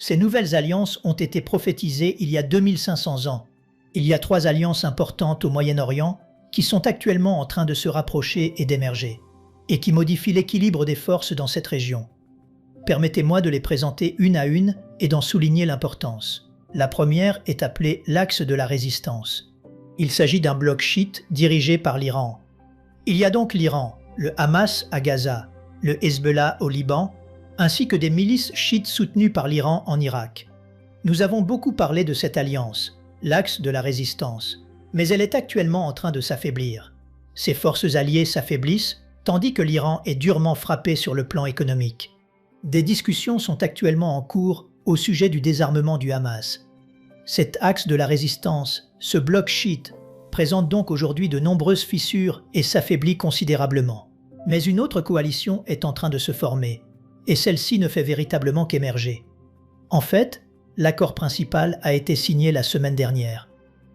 Ces nouvelles alliances ont été prophétisées il y a 2500 ans. Il y a 3 alliances importantes au Moyen-Orient qui sont actuellement en train de se rapprocher et d'émerger, et qui modifient l'équilibre des forces dans cette région. Permettez-moi de les présenter une à une et d'en souligner l'importance. La première est appelée l'axe de la résistance. Il s'agit d'un bloc chiite dirigé par l'Iran. Il y a donc l'Iran, le Hamas à Gaza, le Hezbollah au Liban, ainsi que des milices chiites soutenues par l'Iran en Irak. Nous avons beaucoup parlé de cette alliance, l'axe de la résistance, mais elle est actuellement en train de s'affaiblir. Ces forces alliées s'affaiblissent, tandis que l'Iran est durement frappé sur le plan économique. Des discussions sont actuellement en cours au sujet du désarmement du Hamas. Cet axe de la résistance, ce bloc chiite, présente donc aujourd'hui de nombreuses fissures et s'affaiblit considérablement. Mais une autre coalition est en train de se former, et celle-ci ne fait véritablement qu'émerger. En fait, l'accord principal a été signé la semaine dernière.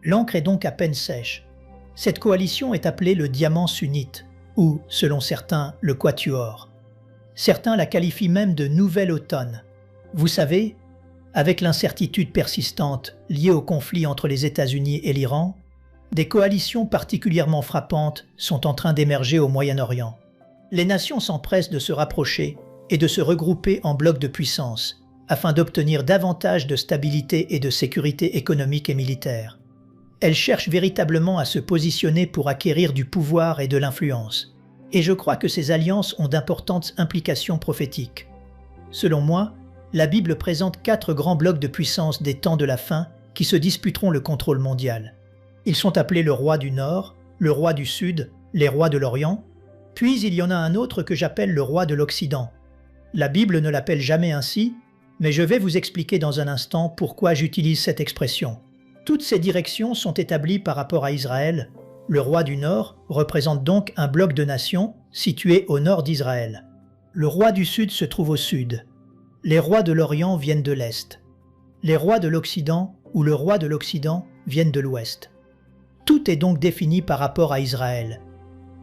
L'encre est donc à peine sèche. Cette coalition est appelée le diamant sunnite, ou, selon certains, le quatuor. Certains la qualifient même de nouvelle automne. Vous savez, avec l'incertitude persistante liée au conflit entre les États-Unis et l'Iran, des coalitions particulièrement frappantes sont en train d'émerger au Moyen-Orient. Les nations s'empressent de se rapprocher et de se regrouper en blocs de puissance afin d'obtenir davantage de stabilité et de sécurité économique et militaire. Elles cherchent véritablement à se positionner pour acquérir du pouvoir et de l'influence. Et je crois que ces alliances ont d'importantes implications prophétiques. Selon moi, la Bible présente 4 grands blocs de puissance des temps de la fin qui se disputeront le contrôle mondial. Ils sont appelés le roi du Nord, le roi du Sud, les rois de l'Orient, puis il y en a un autre que j'appelle le roi de l'Occident. La Bible ne l'appelle jamais ainsi, mais je vais vous expliquer dans un instant pourquoi j'utilise cette expression. Toutes ces directions sont établies par rapport à Israël. Le roi du Nord représente donc un bloc de nations situé au nord d'Israël. Le roi du Sud se trouve au sud. Les rois de l'Orient viennent de l'Est. Les rois de l'Occident ou le roi de l'Occident viennent de l'Ouest. Tout est donc défini par rapport à Israël.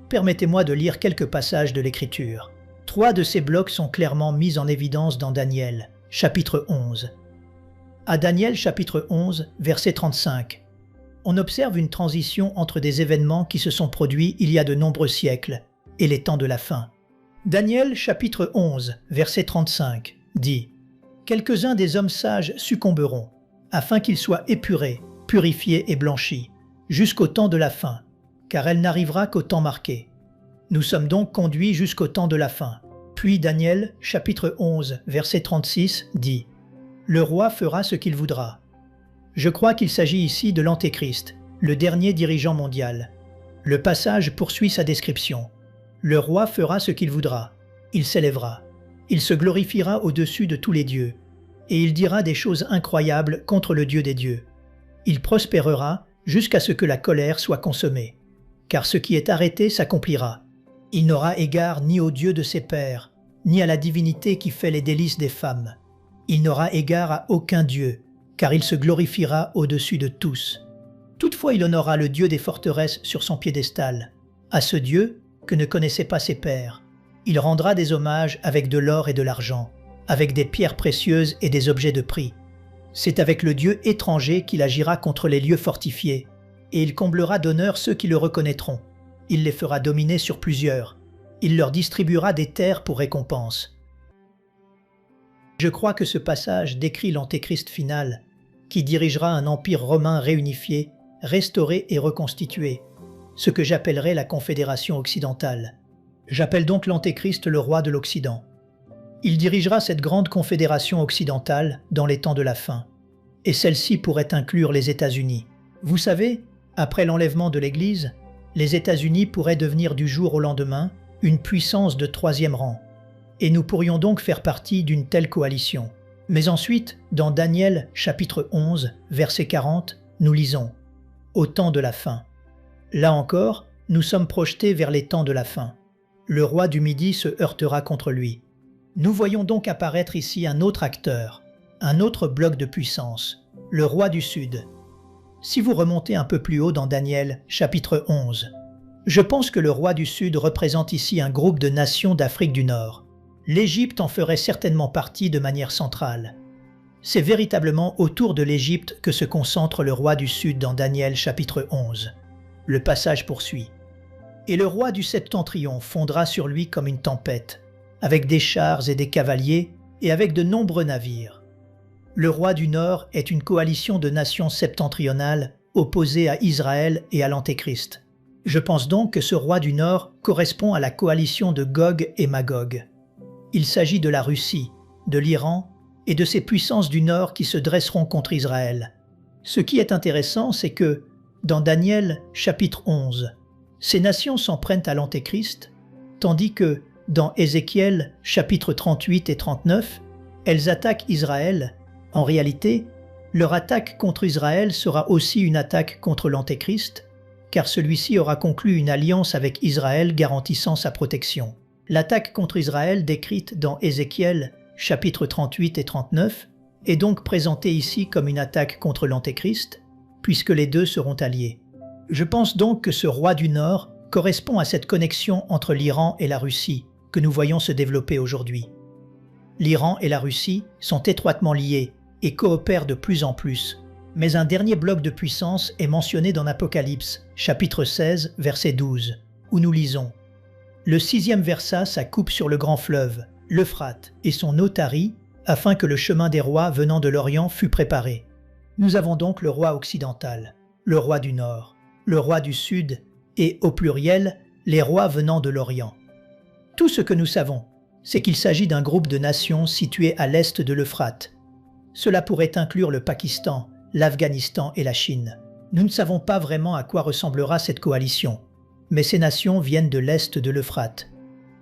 Permettez-moi de lire quelques passages de l'Écriture. 3 de ces blocs sont clairement mis en évidence dans Daniel, chapitre 11. À Daniel, chapitre 11, verset 35. On observe une transition entre des événements qui se sont produits il y a de nombreux siècles et les temps de la fin. Daniel, chapitre 11, verset 35, dit « Quelques-uns des hommes sages succomberont, afin qu'ils soient épurés, purifiés et blanchis, jusqu'au temps de la fin, car elle n'arrivera qu'au temps marqué. Nous sommes donc conduits jusqu'au temps de la fin. » Puis Daniel, chapitre 11, verset 36, dit « Le roi fera ce qu'il voudra. » Je crois qu'il s'agit ici de l'Antéchrist, le dernier dirigeant mondial. Le passage poursuit sa description. Le roi fera ce qu'il voudra. Il s'élèvera. Il se glorifiera au-dessus de tous les dieux. Et il dira des choses incroyables contre le Dieu des dieux. Il prospérera jusqu'à ce que la colère soit consommée. Car ce qui est arrêté s'accomplira. Il n'aura égard ni au Dieu de ses pères, ni à la divinité qui fait les délices des femmes. Il n'aura égard à aucun Dieu, car il se glorifiera au-dessus de tous. Toutefois il honorera le Dieu des forteresses sur son piédestal, à ce Dieu que ne connaissaient pas ses pères. Il rendra des hommages avec de l'or et de l'argent, avec des pierres précieuses et des objets de prix. C'est avec le Dieu étranger qu'il agira contre les lieux fortifiés, et il comblera d'honneur ceux qui le reconnaîtront. Il les fera dominer sur plusieurs. Il leur distribuera des terres pour récompense. Je crois que ce passage décrit l'Antéchrist final, qui dirigera un empire romain réunifié, restauré et reconstitué, ce que j'appellerais la Confédération occidentale. J'appelle donc l'Antéchrist le roi de l'Occident. Il dirigera cette grande confédération occidentale dans les temps de la fin, et celle-ci pourrait inclure les États-Unis. Vous savez, après l'enlèvement de l'Église, les États-Unis pourraient devenir du jour au lendemain une puissance de 3e rang. Et nous pourrions donc faire partie d'une telle coalition. Mais ensuite, dans Daniel chapitre 11, verset 40, nous lisons « Au temps de la fin ». Là encore, nous sommes projetés vers les temps de la fin. Le roi du Midi se heurtera contre lui. Nous voyons donc apparaître ici un autre acteur, un autre bloc de puissance, le roi du Sud. Si vous remontez un peu plus haut dans Daniel chapitre 11, je pense que le roi du Sud représente ici un groupe de nations d'Afrique du Nord. L'Égypte en ferait certainement partie de manière centrale. c'est véritablement autour de l'Égypte que se concentre le roi du Sud dans Daniel chapitre 11. Le passage poursuit. « Et le roi du septentrion fondra sur lui comme une tempête, avec des chars et des cavaliers, et avec de nombreux navires. Le roi du Nord est une coalition de nations septentrionales opposées à Israël et à l'Antéchrist. Je pense donc que ce roi du Nord correspond à la coalition de Gog et Magog. Il s'agit de la Russie, de l'Iran et de ces puissances du Nord qui se dresseront contre Israël. Ce qui est intéressant, c'est que, dans Daniel chapitre 11, ces nations s'en prennent à l'Antéchrist, tandis que, dans Ézéchiel chapitre 38 et 39, elles attaquent Israël. En réalité, leur attaque contre Israël sera aussi une attaque contre l'Antéchrist, car celui-ci aura conclu une alliance avec Israël garantissant sa protection. L'attaque contre Israël décrite dans Ézéchiel chapitres 38 et 39 est donc présentée ici comme une attaque contre l'Antéchrist, puisque les deux seront alliés. Je pense donc que ce roi du Nord correspond à cette connexion entre l'Iran et la Russie que nous voyons se développer aujourd'hui. L'Iran et la Russie sont étroitement liés et coopèrent de plus en plus, mais un dernier bloc de puissance est mentionné dans Apocalypse, chapitre 16, verset 12, où nous lisons « Le 6e versa sa coupe sur le grand fleuve, l'Euphrate, et son eau tarit, afin que le chemin des rois venant de l'Orient fût préparé. » Nous avons donc le roi occidental, le roi du Nord, le roi du Sud et, au pluriel, les rois venant de l'Orient. Tout ce que nous savons, c'est qu'il s'agit d'un groupe de nations situées à l'est de l'Euphrate. Cela pourrait inclure le Pakistan, l'Afghanistan et la Chine. Nous ne savons pas vraiment à quoi ressemblera cette coalition, mais ces nations viennent de l'est de l'Euphrate.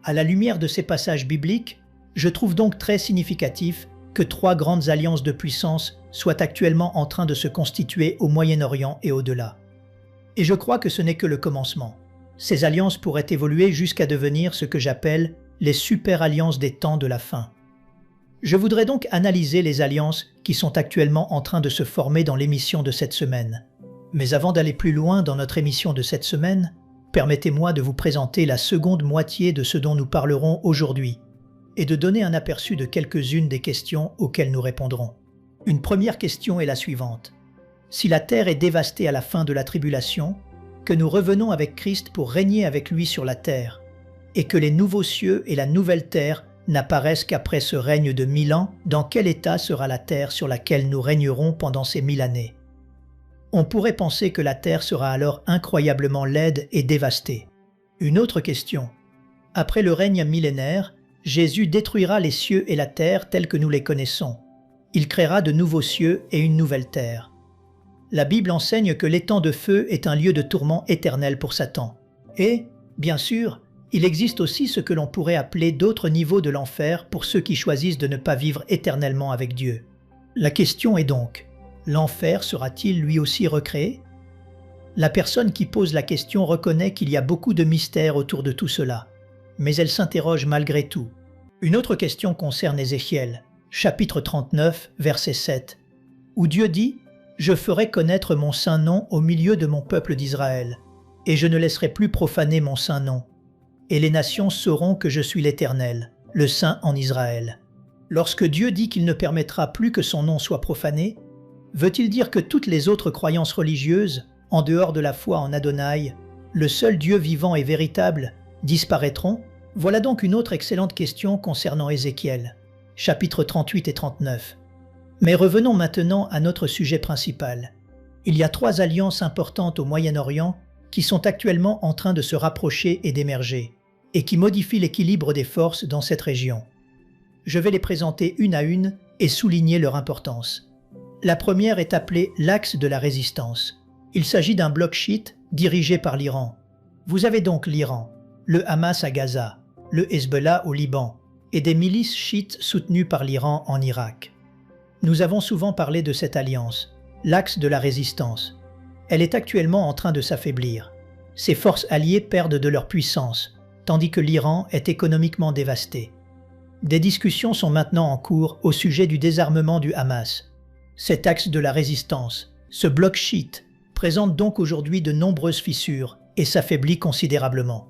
À la lumière de ces passages bibliques, je trouve donc très significatif que 3 grandes alliances de puissance soient actuellement en train de se constituer au Moyen-Orient et au-delà. Et je crois que ce n'est que le commencement. Ces alliances pourraient évoluer jusqu'à devenir ce que j'appelle les super-alliances des temps de la fin. Je voudrais donc analyser les alliances qui sont actuellement en train de se former dans l'émission de cette semaine. Mais avant d'aller plus loin dans notre émission de cette semaine, permettez-moi de vous présenter la seconde moitié de ce dont nous parlerons aujourd'hui et de donner un aperçu de quelques-unes des questions auxquelles nous répondrons. Une première question est la suivante. Si la terre est dévastée à la fin de la tribulation, que nous revenons avec Christ pour régner avec lui sur la terre, et que les nouveaux cieux et la nouvelle terre n'apparaissent qu'après ce règne de 1000 ans, dans quel état sera la terre sur laquelle nous régnerons pendant ces 1000 années? On pourrait penser que la terre sera alors incroyablement laide et dévastée. Une autre question. Après le règne millénaire, Jésus détruira les cieux et la terre tels que nous les connaissons. Il créera de nouveaux cieux et une nouvelle terre. La Bible enseigne que l'étang de feu est un lieu de tourment éternel pour Satan. Et, bien sûr, il existe aussi ce que l'on pourrait appeler d'autres niveaux de l'enfer pour ceux qui choisissent de ne pas vivre éternellement avec Dieu. La question est donc, l'enfer sera-t-il lui aussi recréé? La personne qui pose la question reconnaît qu'il y a beaucoup de mystères autour de tout cela, mais elle s'interroge malgré tout. Une autre question concerne Ézéchiel, chapitre 39, verset 7, où Dieu dit « Je ferai connaître mon saint nom au milieu de mon peuple d'Israël, et je ne laisserai plus profaner mon saint nom. Et les nations sauront que je suis l'Éternel, le Saint en Israël. » Lorsque Dieu dit qu'il ne permettra plus que son nom soit profané, veut-il dire que toutes les autres croyances religieuses, en dehors de la foi en Adonai, le seul Dieu vivant et véritable, disparaîtront? Voilà donc une autre excellente question concernant Ézéchiel, chapitres 38 et 39. Mais revenons maintenant à notre sujet principal. Il y a 3 alliances importantes au Moyen-Orient qui sont actuellement en train de se rapprocher et d'émerger, et qui modifient l'équilibre des forces dans cette région. Je vais les présenter une à une et souligner leur importance. La première est appelée l'axe de la résistance. Il s'agit d'un bloc chiite dirigé par l'Iran. Vous avez donc l'Iran, le Hamas à Gaza, le Hezbollah au Liban, et des milices chiites soutenues par l'Iran en Irak. Nous avons souvent parlé de cette alliance, l'axe de la résistance. Elle est actuellement en train de s'affaiblir. Ces forces alliées perdent de leur puissance, tandis que l'Iran est économiquement dévasté. Des discussions sont maintenant en cours au sujet du désarmement du Hamas. Cet axe de la résistance, ce bloc chiite, présente donc aujourd'hui de nombreuses fissures et s'affaiblit considérablement.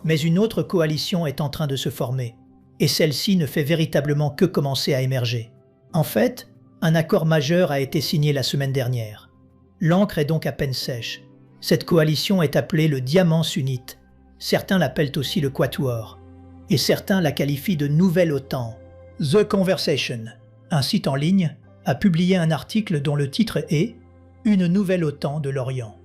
Mais une autre coalition est en train de se former, et celle-ci ne fait véritablement que commencer à émerger. En fait, Un accord majeur a été signé la semaine dernière. L'encre est donc à peine sèche. Cette coalition est appelée le Diamant sunnite. Certains l'appellent aussi le Quatuor. Et certains la qualifient de Nouvelle OTAN. The Conversation, un site en ligne, a publié un article dont le titre est « Une nouvelle OTAN de l'Orient ».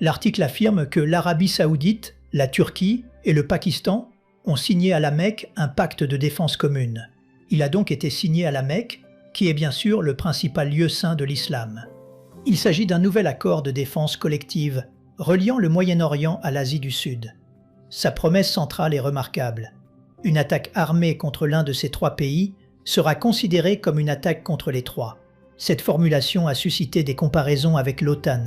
L'article affirme que l'Arabie saoudite, la Turquie et le Pakistan ont signé à la Mecque un pacte de défense commune. Il a donc été signé à la Mecque, qui est bien sûr le principal lieu saint de l'islam. Il s'agit d'un nouvel accord de défense collective reliant le Moyen-Orient à l'Asie du Sud. Sa promesse centrale est remarquable. Une attaque armée contre l'un de ces trois pays sera considérée comme une attaque contre les trois. Cette formulation a suscité des comparaisons avec l'OTAN,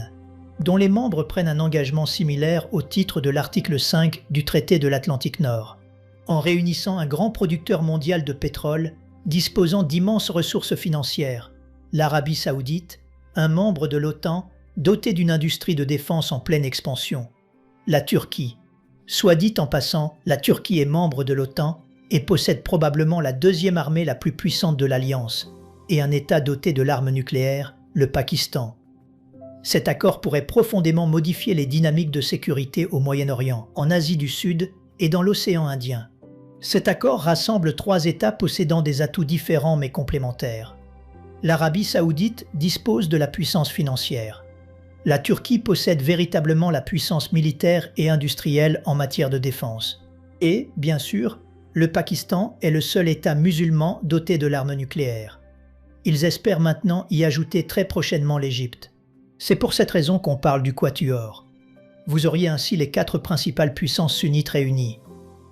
dont les membres prennent un engagement similaire au titre de l'article 5 du traité de l'Atlantique Nord. En réunissant un grand producteur mondial de pétrole, disposant d'immenses ressources financières, l'Arabie saoudite, un membre de l'OTAN doté d'une industrie de défense en pleine expansion, la Turquie. Soit dit en passant, la Turquie est membre de l'OTAN et possède probablement la deuxième armée la plus puissante de l'Alliance, et un État doté de l'arme nucléaire, le Pakistan. Cet accord pourrait profondément modifier les dynamiques de sécurité au Moyen-Orient, en Asie du Sud et dans l'océan Indien. Cet accord rassemble trois États possédant des atouts différents mais complémentaires. L'Arabie saoudite dispose de la puissance financière. La Turquie possède véritablement la puissance militaire et industrielle en matière de défense. Et, bien sûr, le Pakistan est le seul État musulman doté de l'arme nucléaire. Ils espèrent maintenant y ajouter très prochainement l'Égypte. C'est pour cette raison qu'on parle du Quatuor. Vous auriez ainsi les quatre principales puissances sunnites réunies.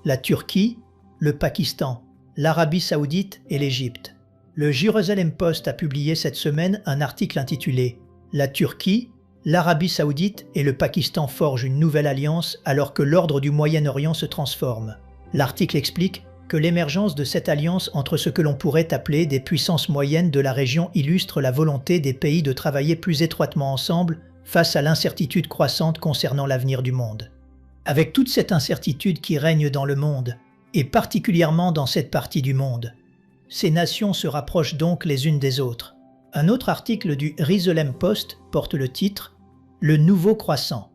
La Turquie, le Pakistan, l'Arabie saoudite et l'Égypte. Le Jerusalem Post a publié cette semaine un article intitulé « La Turquie, l'Arabie saoudite et le Pakistan forgent une nouvelle alliance alors que l'ordre du Moyen-Orient se transforme ». L'article explique que l'émergence de cette alliance entre ce que l'on pourrait appeler des puissances moyennes de la région illustre la volonté des pays de travailler plus étroitement ensemble face à l'incertitude croissante concernant l'avenir du monde. Avec toute cette incertitude qui règne dans le monde, et particulièrement dans cette partie du monde, ces nations se rapprochent donc les unes des autres. Un autre article du Jerusalem Post porte le titre « Le nouveau croissant ».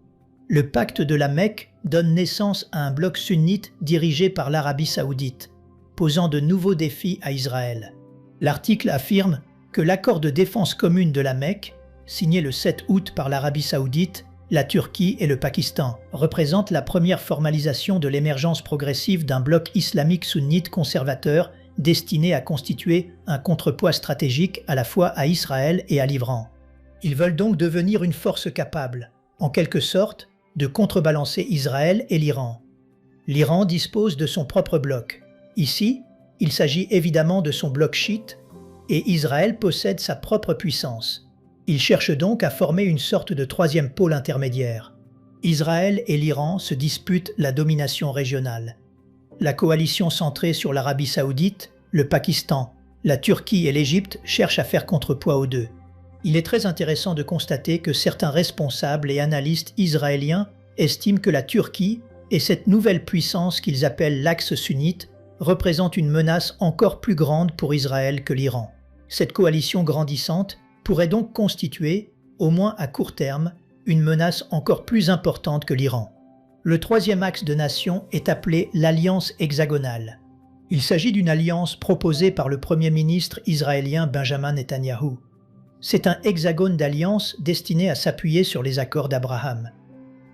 Le pacte de la Mecque donne naissance à un bloc sunnite dirigé par l'Arabie saoudite, posant de nouveaux défis à Israël. L'article affirme que l'accord de défense commune de la Mecque, signé le 7 août par l'Arabie saoudite, la Turquie et le Pakistan, représente la première formalisation de l'émergence progressive d'un bloc islamique sunnite conservateur destiné à constituer un contrepoids stratégique à la fois à Israël et à l'Iran. Ils veulent donc devenir une force capable, en quelque sorte, de contrebalancer Israël et l'Iran. L'Iran dispose de son propre bloc. Ici, il s'agit évidemment de son bloc chiite, et Israël possède sa propre puissance. Il cherche donc à former une sorte de troisième pôle intermédiaire. Israël et l'Iran se disputent la domination régionale. La coalition centrée sur l'Arabie saoudite, le Pakistan, la Turquie et l'Égypte cherchent à faire contrepoids aux deux. Il est très intéressant de constater que certains responsables et analystes israéliens estiment que la Turquie et cette nouvelle puissance qu'ils appellent l'axe sunnite représentent une menace encore plus grande pour Israël que l'Iran. Cette coalition grandissante pourrait donc constituer, au moins à court terme, une menace encore plus importante que l'Iran. Le troisième axe de nations est appelé l'Alliance hexagonale. Il s'agit d'une alliance proposée par le Premier ministre israélien Benjamin Netanyahou. C'est un hexagone d'alliance destiné à s'appuyer sur les accords d'Abraham.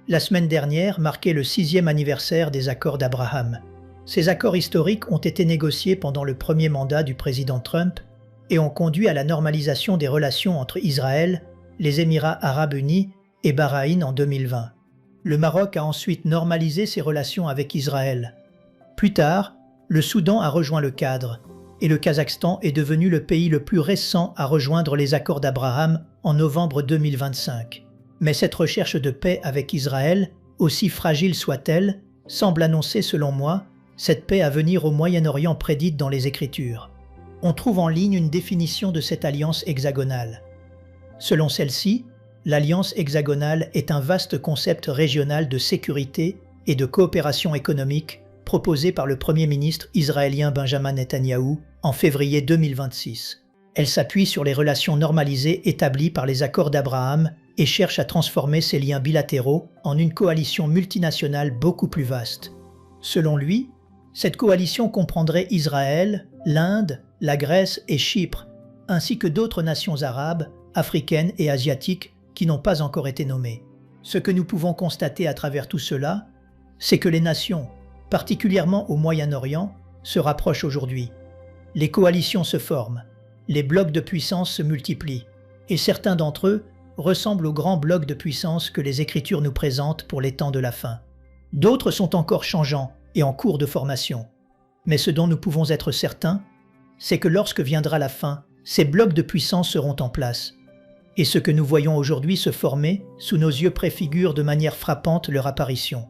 La semaine dernière marquait le 6e anniversaire des accords d'Abraham. Ces accords historiques ont été négociés pendant le premier mandat du président Trump et ont conduit à la normalisation des relations entre Israël, les Émirats arabes unis et Bahreïn en 2020. Le Maroc a ensuite normalisé ses relations avec Israël. Plus tard, le Soudan a rejoint le cadre, et le Kazakhstan est devenu le pays le plus récent à rejoindre les accords d'Abraham en novembre 2025. Mais cette recherche de paix avec Israël, aussi fragile soit-elle, semble annoncer, selon moi, cette paix à venir au Moyen-Orient prédite dans les Écritures. On trouve en ligne une définition de cette alliance hexagonale. Selon celle-ci, l'alliance hexagonale est un vaste concept régional de sécurité et de coopération économique proposé par le Premier ministre israélien Benjamin Netanyahou en février 2026. Elle s'appuie sur les relations normalisées établies par les accords d'Abraham et cherche à transformer ces liens bilatéraux en une coalition multinationale beaucoup plus vaste. Selon lui, cette coalition comprendrait Israël, l'Inde, la Grèce et Chypre, ainsi que d'autres nations arabes, africaines et asiatiques qui n'ont pas encore été nommées. Ce que nous pouvons constater à travers tout cela, c'est que les nations, particulièrement au Moyen-Orient, se rapprochent aujourd'hui. Les coalitions se forment, les blocs de puissance se multiplient, et certains d'entre eux ressemblent aux grands blocs de puissance que les Écritures nous présentent pour les temps de la fin. D'autres sont encore changeants et en cours de formation. Mais ce dont nous pouvons être certains, c'est que lorsque viendra la fin, ces blocs de puissance seront en place. Et ce que nous voyons aujourd'hui se former sous nos yeux préfigure de manière frappante leur apparition.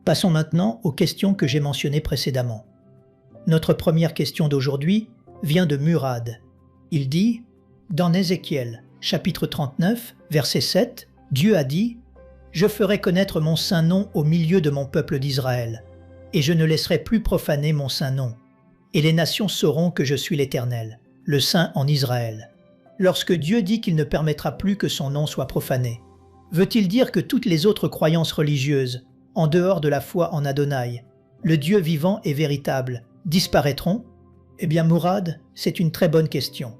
Passons maintenant aux questions que j'ai mentionnées précédemment. Notre première question d'aujourd'hui vient de Murad. Il dit, dans Ézéchiel, chapitre 39, verset 7, Dieu a dit « Je ferai connaître mon saint nom au milieu de mon peuple d'Israël, et je ne laisserai plus profaner mon saint nom. Et les nations sauront que je suis l'Éternel, le Saint en Israël. » Lorsque Dieu dit qu'il ne permettra plus que son nom soit profané, veut-il dire que toutes les autres croyances religieuses, en dehors de la foi en Adonai, le Dieu vivant et véritable, disparaîtront? Eh bien Mourad, c'est une très bonne question.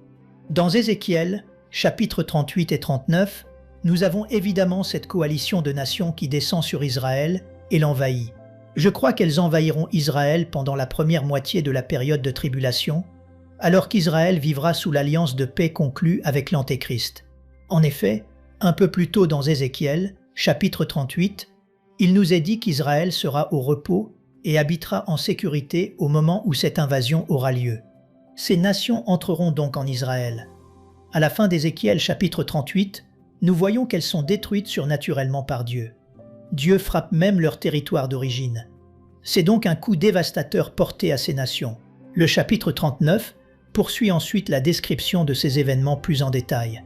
Dans Ézéchiel, chapitres 38 et 39, nous avons évidemment cette coalition de nations qui descend sur Israël et l'envahit. Je crois qu'elles envahiront Israël pendant la première moitié de la période de tribulation, alors qu'Israël vivra sous l'alliance de paix conclue avec l'Antéchrist. En effet, un peu plus tôt dans Ézéchiel, chapitre 38, il nous est dit qu'Israël sera au repos et habitera en sécurité au moment où cette invasion aura lieu. Ces nations entreront donc en Israël. À la fin d'Ézéchiel chapitre 38, nous voyons qu'elles sont détruites surnaturellement par Dieu. Dieu frappe même leur territoire d'origine. C'est donc un coup dévastateur porté à ces nations. Le chapitre 39 poursuit ensuite la description de ces événements plus en détail.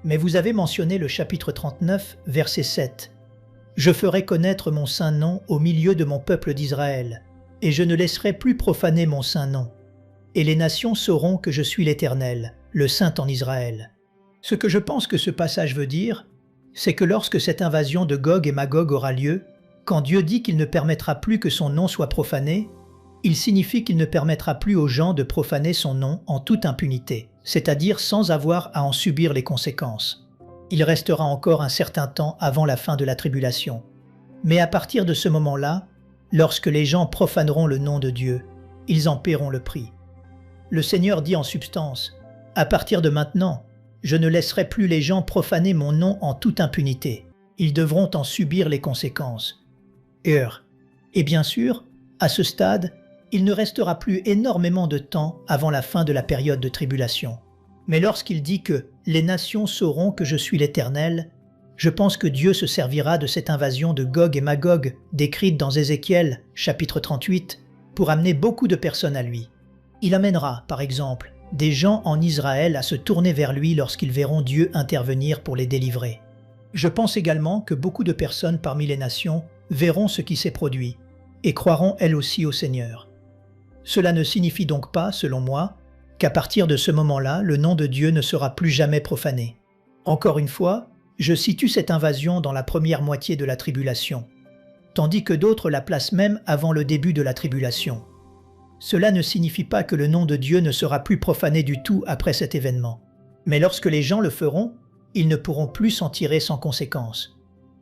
Mais vous avez mentionné le chapitre 39, verset 7. « Je ferai connaître mon saint nom au milieu de mon peuple d'Israël, et je ne laisserai plus profaner mon saint nom. Et les nations sauront que je suis l'Éternel, le Saint en Israël. » Ce que je pense que ce passage veut dire, c'est que lorsque cette invasion de Gog et Magog aura lieu, quand Dieu dit qu'il ne permettra plus que son nom soit profané, il signifie qu'il ne permettra plus aux gens de profaner son nom en toute impunité, c'est-à-dire sans avoir à en subir les conséquences. Il restera encore un certain temps avant la fin de la tribulation. Mais à partir de ce moment-là, lorsque les gens profaneront le nom de Dieu, ils en paieront le prix. Le Seigneur dit en substance, « À partir de maintenant, je ne laisserai plus les gens profaner mon nom en toute impunité. Ils devront en subir les conséquences. » Et bien sûr, à ce stade, il ne restera plus énormément de temps avant la fin de la période de tribulation. Mais lorsqu'il dit que « les nations sauront que je suis l'Éternel », je pense que Dieu se servira de cette invasion de Gog et Magog décrite dans Ézéchiel, chapitre 38, pour amener beaucoup de personnes à lui. Il amènera, par exemple, des gens en Israël à se tourner vers lui lorsqu'ils verront Dieu intervenir pour les délivrer. Je pense également que beaucoup de personnes parmi les nations verront ce qui s'est produit et croiront elles aussi au Seigneur. Cela ne signifie donc pas, selon moi, qu'à partir de ce moment-là, le nom de Dieu ne sera plus jamais profané. Encore une fois, je situe cette invasion dans la première moitié de la tribulation, tandis que d'autres la placent même avant le début de la tribulation. Cela ne signifie pas que le nom de Dieu ne sera plus profané du tout après cet événement. Mais lorsque les gens le feront, ils ne pourront plus s'en tirer sans conséquence.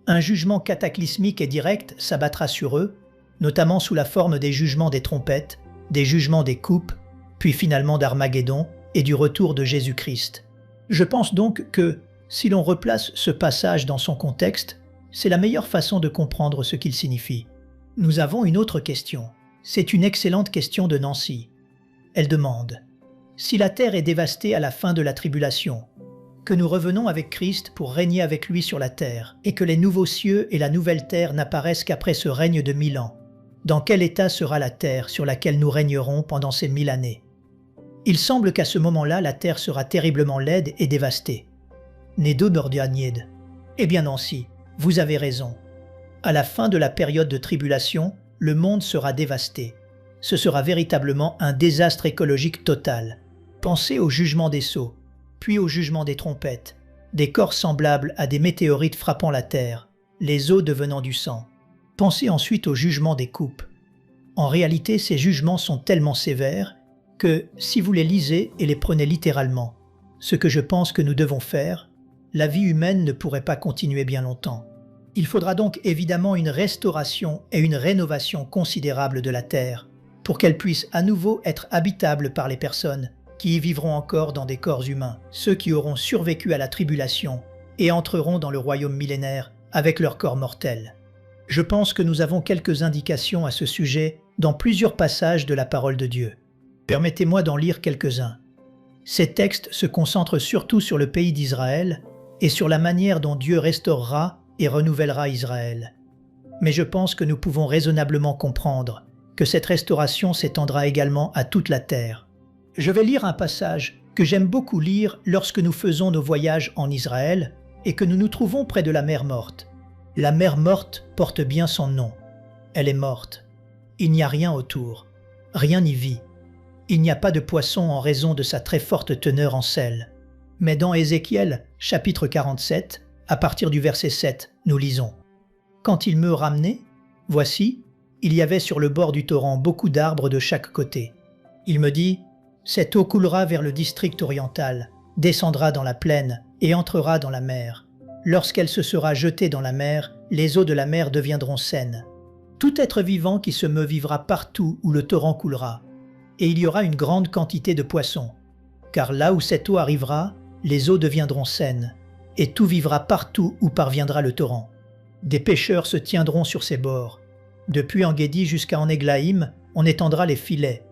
Un jugement cataclysmique et direct s'abattra sur eux, notamment sous la forme des jugements des trompettes, des jugements des coupes, puis finalement d'Armageddon et du retour de Jésus-Christ. Je pense donc que, si l'on replace ce passage dans son contexte, c'est la meilleure façon de comprendre ce qu'il signifie. Nous avons une autre question. C'est une excellente question de Nancy. Elle demande « Si la terre est dévastée à la fin de la tribulation, que nous revenons avec Christ pour régner avec lui sur la terre, et que les nouveaux cieux et la nouvelle terre n'apparaissent qu'après ce règne de 1000 ans, dans quel état sera la terre sur laquelle nous régnerons pendant ces 1000 années? Il semble qu'à ce moment-là, la terre sera terriblement laide et dévastée. Nedo Bordianied. Eh bien Nancy, vous avez raison. À la fin de la période de tribulation, le monde sera dévasté. Ce sera véritablement un désastre écologique total. Pensez au jugement des sceaux. puis au jugement des trompettes, des corps semblables à des météorites frappant la terre, les eaux devenant du sang. Pensez ensuite au jugement des coupes. En réalité, ces jugements sont tellement sévères que, si vous les lisez et les prenez littéralement, ce que je pense que nous devons faire, la vie humaine ne pourrait pas continuer bien longtemps. Il faudra donc évidemment une restauration et une rénovation considérable de la terre, pour qu'elle puisse à nouveau être habitable par les personnes qui y vivront encore dans des corps humains, ceux qui auront survécu à la tribulation et entreront dans le royaume millénaire avec leur corps mortel. Je pense que nous avons quelques indications à ce sujet dans plusieurs passages de la parole de Dieu. Permettez-moi d'en lire quelques-uns. Ces textes se concentrent surtout sur le pays d'Israël et sur la manière dont Dieu restaurera et renouvellera Israël. Mais je pense que nous pouvons raisonnablement comprendre que cette restauration s'étendra également à toute la terre. Je vais lire un passage que j'aime beaucoup lire lorsque nous faisons nos voyages en Israël et que nous nous trouvons près de la mer Morte. La mer Morte porte bien son nom. Elle est morte. Il n'y a rien autour. Rien n'y vit. Il n'y a pas de poisson en raison de sa très forte teneur en sel. Mais dans Ézéchiel, chapitre 47, à partir du verset 7, nous lisons « Quand il m'eut ramené, voici, il y avait sur le bord du torrent beaucoup d'arbres de chaque côté. Il me dit « Cette eau coulera vers le district oriental, descendra dans la plaine et entrera dans la mer. Lorsqu'elle se sera jetée dans la mer, les eaux de la mer deviendront saines. Tout être vivant qui se meut vivra partout où le torrent coulera. Et il y aura une grande quantité de poissons. Car là où cette eau arrivera, les eaux deviendront saines, et tout vivra partout où parviendra le torrent. Des pêcheurs se tiendront sur ses bords. Depuis En-Guédi jusqu'à En-Églaïm, on étendra les filets.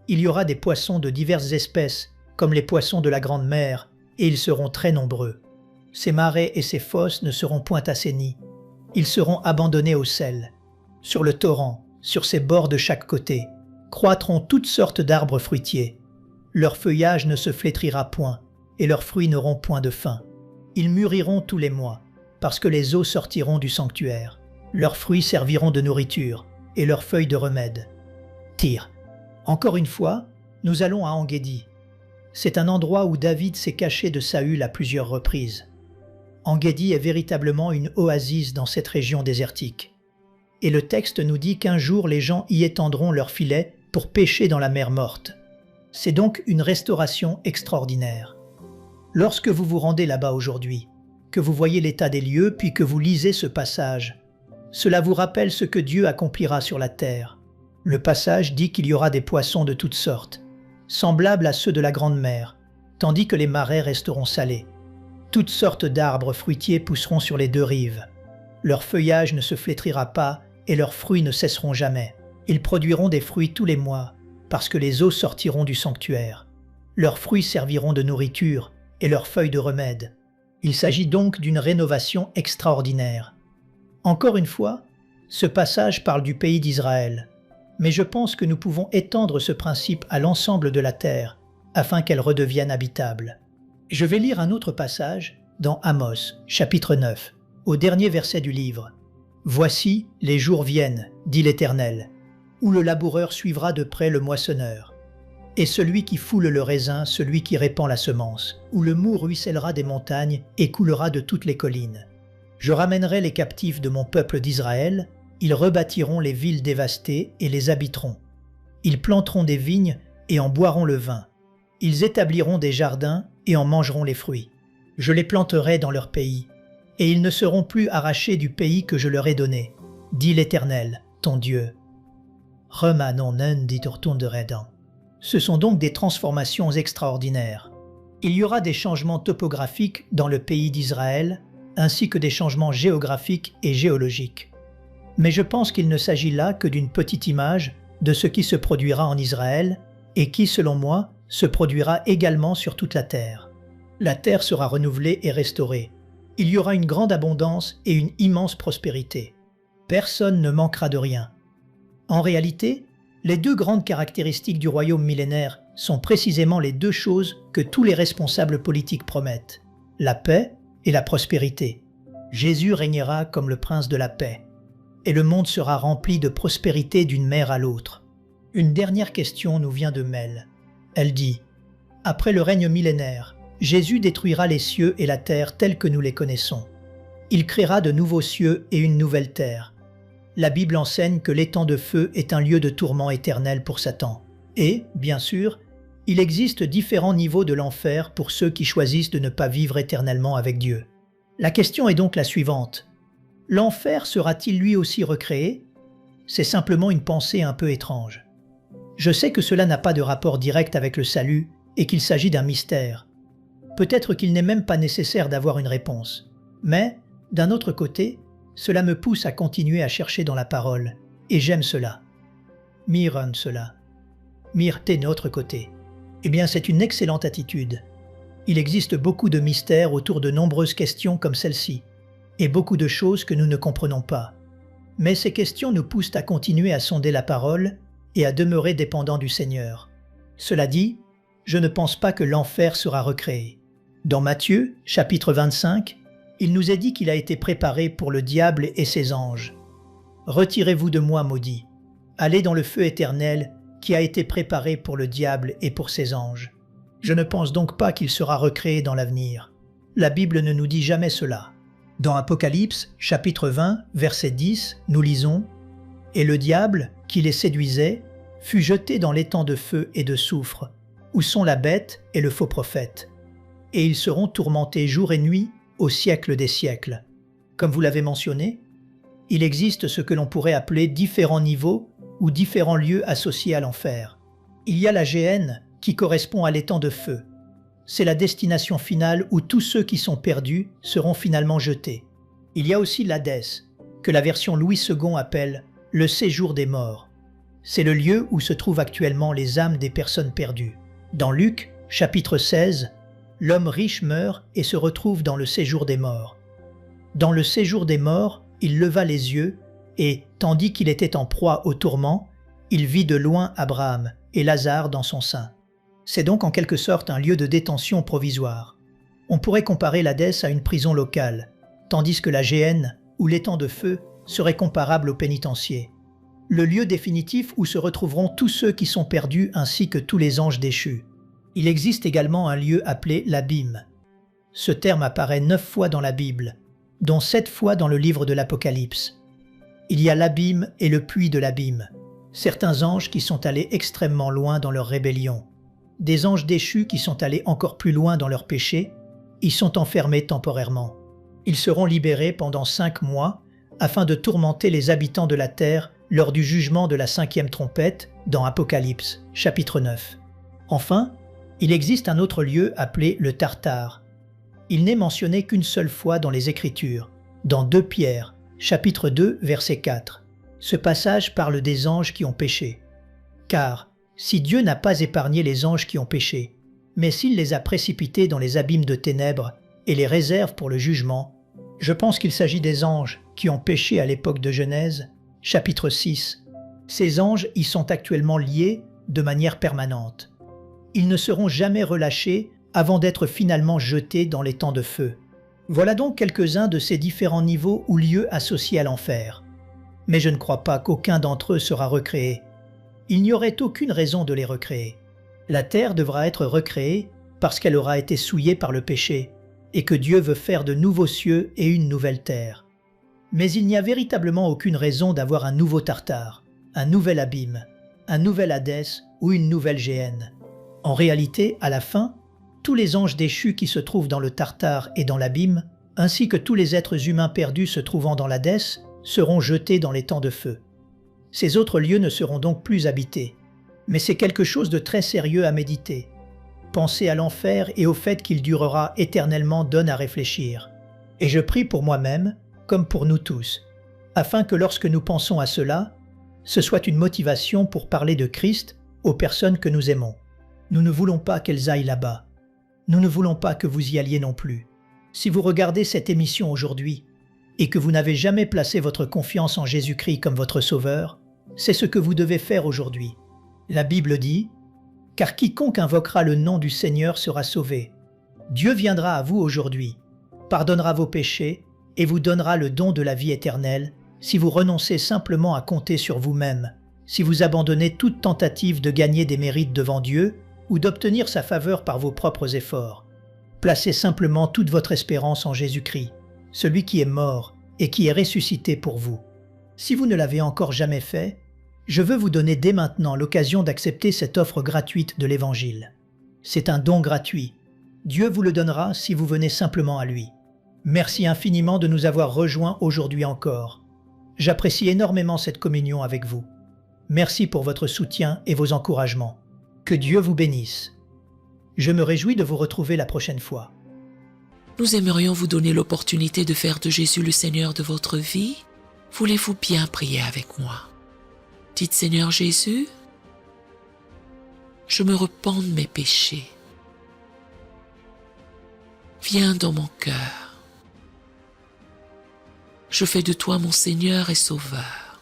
Il y aura des poissons de diverses espèces, comme les poissons de la grande mer, et ils seront très nombreux. Ces marais et ces fosses ne seront point assainis. Ils seront abandonnés au sel. Sur le torrent, sur ses bords de chaque côté, croîtront toutes sortes d'arbres fruitiers. Leur feuillage ne se flétrira point, et leurs fruits n'auront point de fin. Ils mûriront tous les mois, parce que les eaux sortiront du sanctuaire. Leurs fruits serviront de nourriture, et leurs feuilles de remède. Tyr. Encore une fois, nous allons à En-Guédi. C'est un endroit où David s'est caché de Saül à plusieurs reprises. En-Guédi est véritablement une oasis dans cette région désertique. Et le texte nous dit qu'un jour les gens y étendront leurs filets pour pêcher dans la mer Morte. C'est donc une restauration extraordinaire. Lorsque vous vous rendez là-bas aujourd'hui, que vous voyez l'état des lieux puis que vous lisez ce passage, cela vous rappelle ce que Dieu accomplira sur la terre. Le passage dit qu'il y aura des poissons de toutes sortes, semblables à ceux de la grande mer, tandis que les marais resteront salés. Toutes sortes d'arbres fruitiers pousseront sur les deux rives. Leur feuillage ne se flétrira pas et leurs fruits ne cesseront jamais. Ils produiront des fruits tous les mois, parce que les eaux sortiront du sanctuaire. Leurs fruits serviront de nourriture et leurs feuilles de remède. Il s'agit donc d'une rénovation extraordinaire. Encore une fois, ce passage parle du pays d'Israël, mais je pense que nous pouvons étendre ce principe à l'ensemble de la terre, afin qu'elle redevienne habitable. Je vais lire un autre passage dans Amos, chapitre 9, au dernier verset du livre. « Voici, les jours viennent, dit l'Éternel, où le laboureur suivra de près le moissonneur, et celui qui foule le raisin, celui qui répand la semence, où le mou ruissellera des montagnes et coulera de toutes les collines. Je ramènerai les captifs de mon peuple d'Israël, ils rebâtiront les villes dévastées et les habiteront. Ils planteront des vignes et en boiront le vin. Ils établiront des jardins et en mangeront les fruits. Je les planterai dans leur pays, et ils ne seront plus arrachés du pays que je leur ai donné, dit l'Éternel, ton Dieu. » Ce sont donc des transformations extraordinaires. Il y aura des changements topographiques dans le pays d'Israël, ainsi que des changements géographiques et géologiques. Mais je pense qu'il ne s'agit là que d'une petite image de ce qui se produira en Israël et qui, selon moi, se produira également sur toute la terre. La terre sera renouvelée et restaurée. Il y aura une grande abondance et une immense prospérité. Personne ne manquera de rien. En réalité, les deux grandes caractéristiques du royaume millénaire sont précisément les deux choses que tous les responsables politiques promettent, la paix et la prospérité. Jésus régnera comme le prince de la paix, et le monde sera rempli de prospérité d'une mer à l'autre. Une dernière question nous vient de Mel. Elle dit « Après le règne millénaire, Jésus détruira les cieux et la terre tels que nous les connaissons. Il créera de nouveaux cieux et une nouvelle terre. La Bible enseigne que l'étang de feu est un lieu de tourment éternel pour Satan. Et, bien sûr, il existe différents niveaux de l'enfer pour ceux qui choisissent de ne pas vivre éternellement avec Dieu. La question est donc la suivante. L'enfer sera-t-il lui aussi recréé? C'est simplement une pensée un peu étrange. Je sais que cela n'a pas de rapport direct avec le salut et qu'il s'agit d'un mystère. Peut-être qu'il n'est même pas nécessaire d'avoir une réponse. Mais, d'un autre côté, cela me pousse à continuer à chercher dans la parole, et j'aime cela. Miren cela. Mire t'es notre côté. Eh bien, c'est une excellente attitude. Il existe beaucoup de mystères autour de nombreuses questions comme celle-ci, et beaucoup de choses que nous ne comprenons pas. Mais ces questions nous poussent à continuer à sonder la parole et à demeurer dépendants du Seigneur. Cela dit, je ne pense pas que l'enfer sera recréé. Dans Matthieu, chapitre 25, il nous est dit qu'il a été préparé pour le diable et ses anges. « Retirez-vous de moi, maudits. Allez dans le feu éternel qui a été préparé pour le diable et pour ses anges. » Je ne pense donc pas qu'il sera recréé dans l'avenir. La Bible ne nous dit jamais cela. Dans Apocalypse, chapitre 20, verset 10, nous lisons « Et le diable, qui les séduisait, fut jeté dans l'étang de feu et de soufre, où sont la bête et le faux prophète. Et ils seront tourmentés jour et nuit au siècle des siècles. » Comme vous l'avez mentionné, il existe ce que l'on pourrait appeler différents niveaux ou différents lieux associés à l'enfer. Il y a la géhenne qui correspond à l'étang de feu. C'est la destination finale où tous ceux qui sont perdus seront finalement jetés. Il y a aussi l'Hadès, que la version Louis II appelle « le séjour des morts ». C'est le lieu où se trouvent actuellement les âmes des personnes perdues. Dans Luc, chapitre 16, l'homme riche meurt et se retrouve dans le séjour des morts. Dans le séjour des morts, il leva les yeux et, tandis qu'il était en proie au tourment, il vit de loin Abraham et Lazare dans son sein. C'est donc en quelque sorte un lieu de détention provisoire. On pourrait comparer l'Hadès à une prison locale, tandis que la géhenne ou l'étang de feu serait comparable au pénitencier. Le lieu définitif où se retrouveront tous ceux qui sont perdus ainsi que tous les anges déchus. Il existe également un lieu appelé l'abîme. Ce terme apparaît 9 fois dans la Bible, dont 7 fois dans le livre de l'Apocalypse. Il y a l'abîme et le puits de l'abîme, certains anges qui sont allés extrêmement loin dans leur rébellion. Des anges déchus qui sont allés encore plus loin dans leur péché, y sont enfermés temporairement. Ils seront libérés pendant 5 mois afin de tourmenter les habitants de la terre lors du jugement de la 5e trompette dans Apocalypse, chapitre 9. Enfin, il existe un autre lieu appelé le Tartare. Il n'est mentionné qu'une seule fois dans les Écritures, dans 2 Pierre, chapitre 2, verset 4. Ce passage parle des anges qui ont péché. Car, si Dieu n'a pas épargné les anges qui ont péché, mais s'il les a précipités dans les abîmes de ténèbres et les réserve pour le jugement, je pense qu'il s'agit des anges qui ont péché à l'époque de Genèse, chapitre 6. Ces anges y sont actuellement liés de manière permanente. Ils ne seront jamais relâchés avant d'être finalement jetés dans les temps de feu. Voilà donc quelques-uns de ces différents niveaux ou lieux associés à l'enfer. Mais je ne crois pas qu'aucun d'entre eux sera recréé. Il n'y aurait aucune raison de les recréer. La terre devra être recréée parce qu'elle aura été souillée par le péché, et que Dieu veut faire de nouveaux cieux et une nouvelle terre. Mais il n'y a véritablement aucune raison d'avoir un nouveau Tartare, un nouvel abîme, un nouvel Hadès ou une nouvelle géhenne. En réalité, à la fin, tous les anges déchus qui se trouvent dans le Tartare et dans l'abîme, ainsi que tous les êtres humains perdus se trouvant dans l'Hadès, seront jetés dans les temps de feu. Ces autres lieux ne seront donc plus habités. Mais c'est quelque chose de très sérieux à méditer. Penser à l'enfer et au fait qu'il durera éternellement donne à réfléchir. Et je prie pour moi-même, comme pour nous tous, afin que lorsque nous pensons à cela, ce soit une motivation pour parler de Christ aux personnes que nous aimons. Nous ne voulons pas qu'elles aillent là-bas. Nous ne voulons pas que vous y alliez non plus. Si vous regardez cette émission aujourd'hui et que vous n'avez jamais placé votre confiance en Jésus-Christ comme votre Sauveur, c'est ce que vous devez faire aujourd'hui. La Bible dit « Car quiconque invoquera le nom du Seigneur sera sauvé. Dieu viendra à vous aujourd'hui, pardonnera vos péchés et vous donnera le don de la vie éternelle si vous renoncez simplement à compter sur vous-même, si vous abandonnez toute tentative de gagner des mérites devant Dieu ou d'obtenir sa faveur par vos propres efforts. Placez simplement toute votre espérance en Jésus-Christ, celui qui est mort et qui est ressuscité pour vous. Si vous ne l'avez encore jamais fait, je veux vous donner dès maintenant l'occasion d'accepter cette offre gratuite de l'Évangile. C'est un don gratuit. Dieu vous le donnera si vous venez simplement à lui. Merci infiniment de nous avoir rejoints aujourd'hui encore. J'apprécie énormément cette communion avec vous. Merci pour votre soutien et vos encouragements. Que Dieu vous bénisse. Je me réjouis de vous retrouver la prochaine fois. Nous aimerions vous donner l'opportunité de faire de Jésus le Seigneur de votre vie. Voulez-vous bien prier avec moi? Dites: Seigneur Jésus, je me repens de mes péchés. Viens dans mon cœur. Je fais de toi mon Seigneur et Sauveur.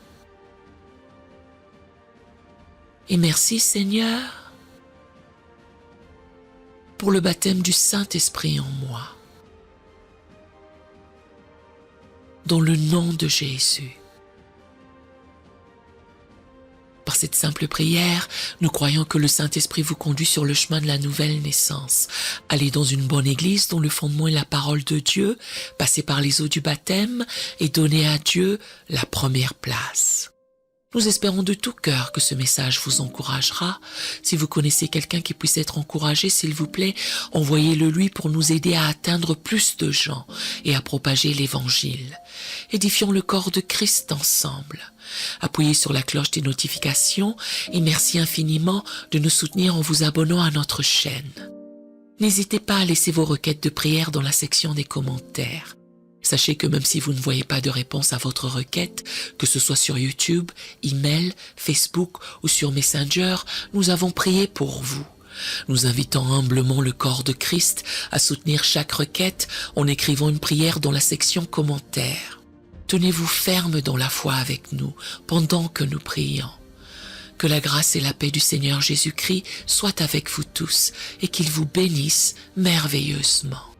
Et merci Seigneur pour le baptême du Saint-Esprit en moi. Dans le nom de Jésus. Par cette simple prière, nous croyons que le Saint-Esprit vous conduit sur le chemin de la nouvelle naissance. Allez dans une bonne église dont le fondement est la parole de Dieu, passez par les eaux du baptême et donnez à Dieu la première place. Nous espérons de tout cœur que ce message vous encouragera. Si vous connaissez quelqu'un qui puisse être encouragé, s'il vous plaît, envoyez-le lui pour nous aider à atteindre plus de gens et à propager l'Évangile. Édifions le corps de Christ ensemble. Appuyez sur la cloche des notifications et merci infiniment de nous soutenir en vous abonnant à notre chaîne. N'hésitez pas à laisser vos requêtes de prière dans la section des commentaires. Sachez que même si vous ne voyez pas de réponse à votre requête, que ce soit sur YouTube, email, Facebook ou sur Messenger, nous avons prié pour vous. Nous invitons humblement le corps de Christ à soutenir chaque requête en écrivant une prière dans la section commentaires. Tenez-vous ferme dans la foi avec nous pendant que nous prions. Que la grâce et la paix du Seigneur Jésus-Christ soient avec vous tous et qu'il vous bénisse merveilleusement.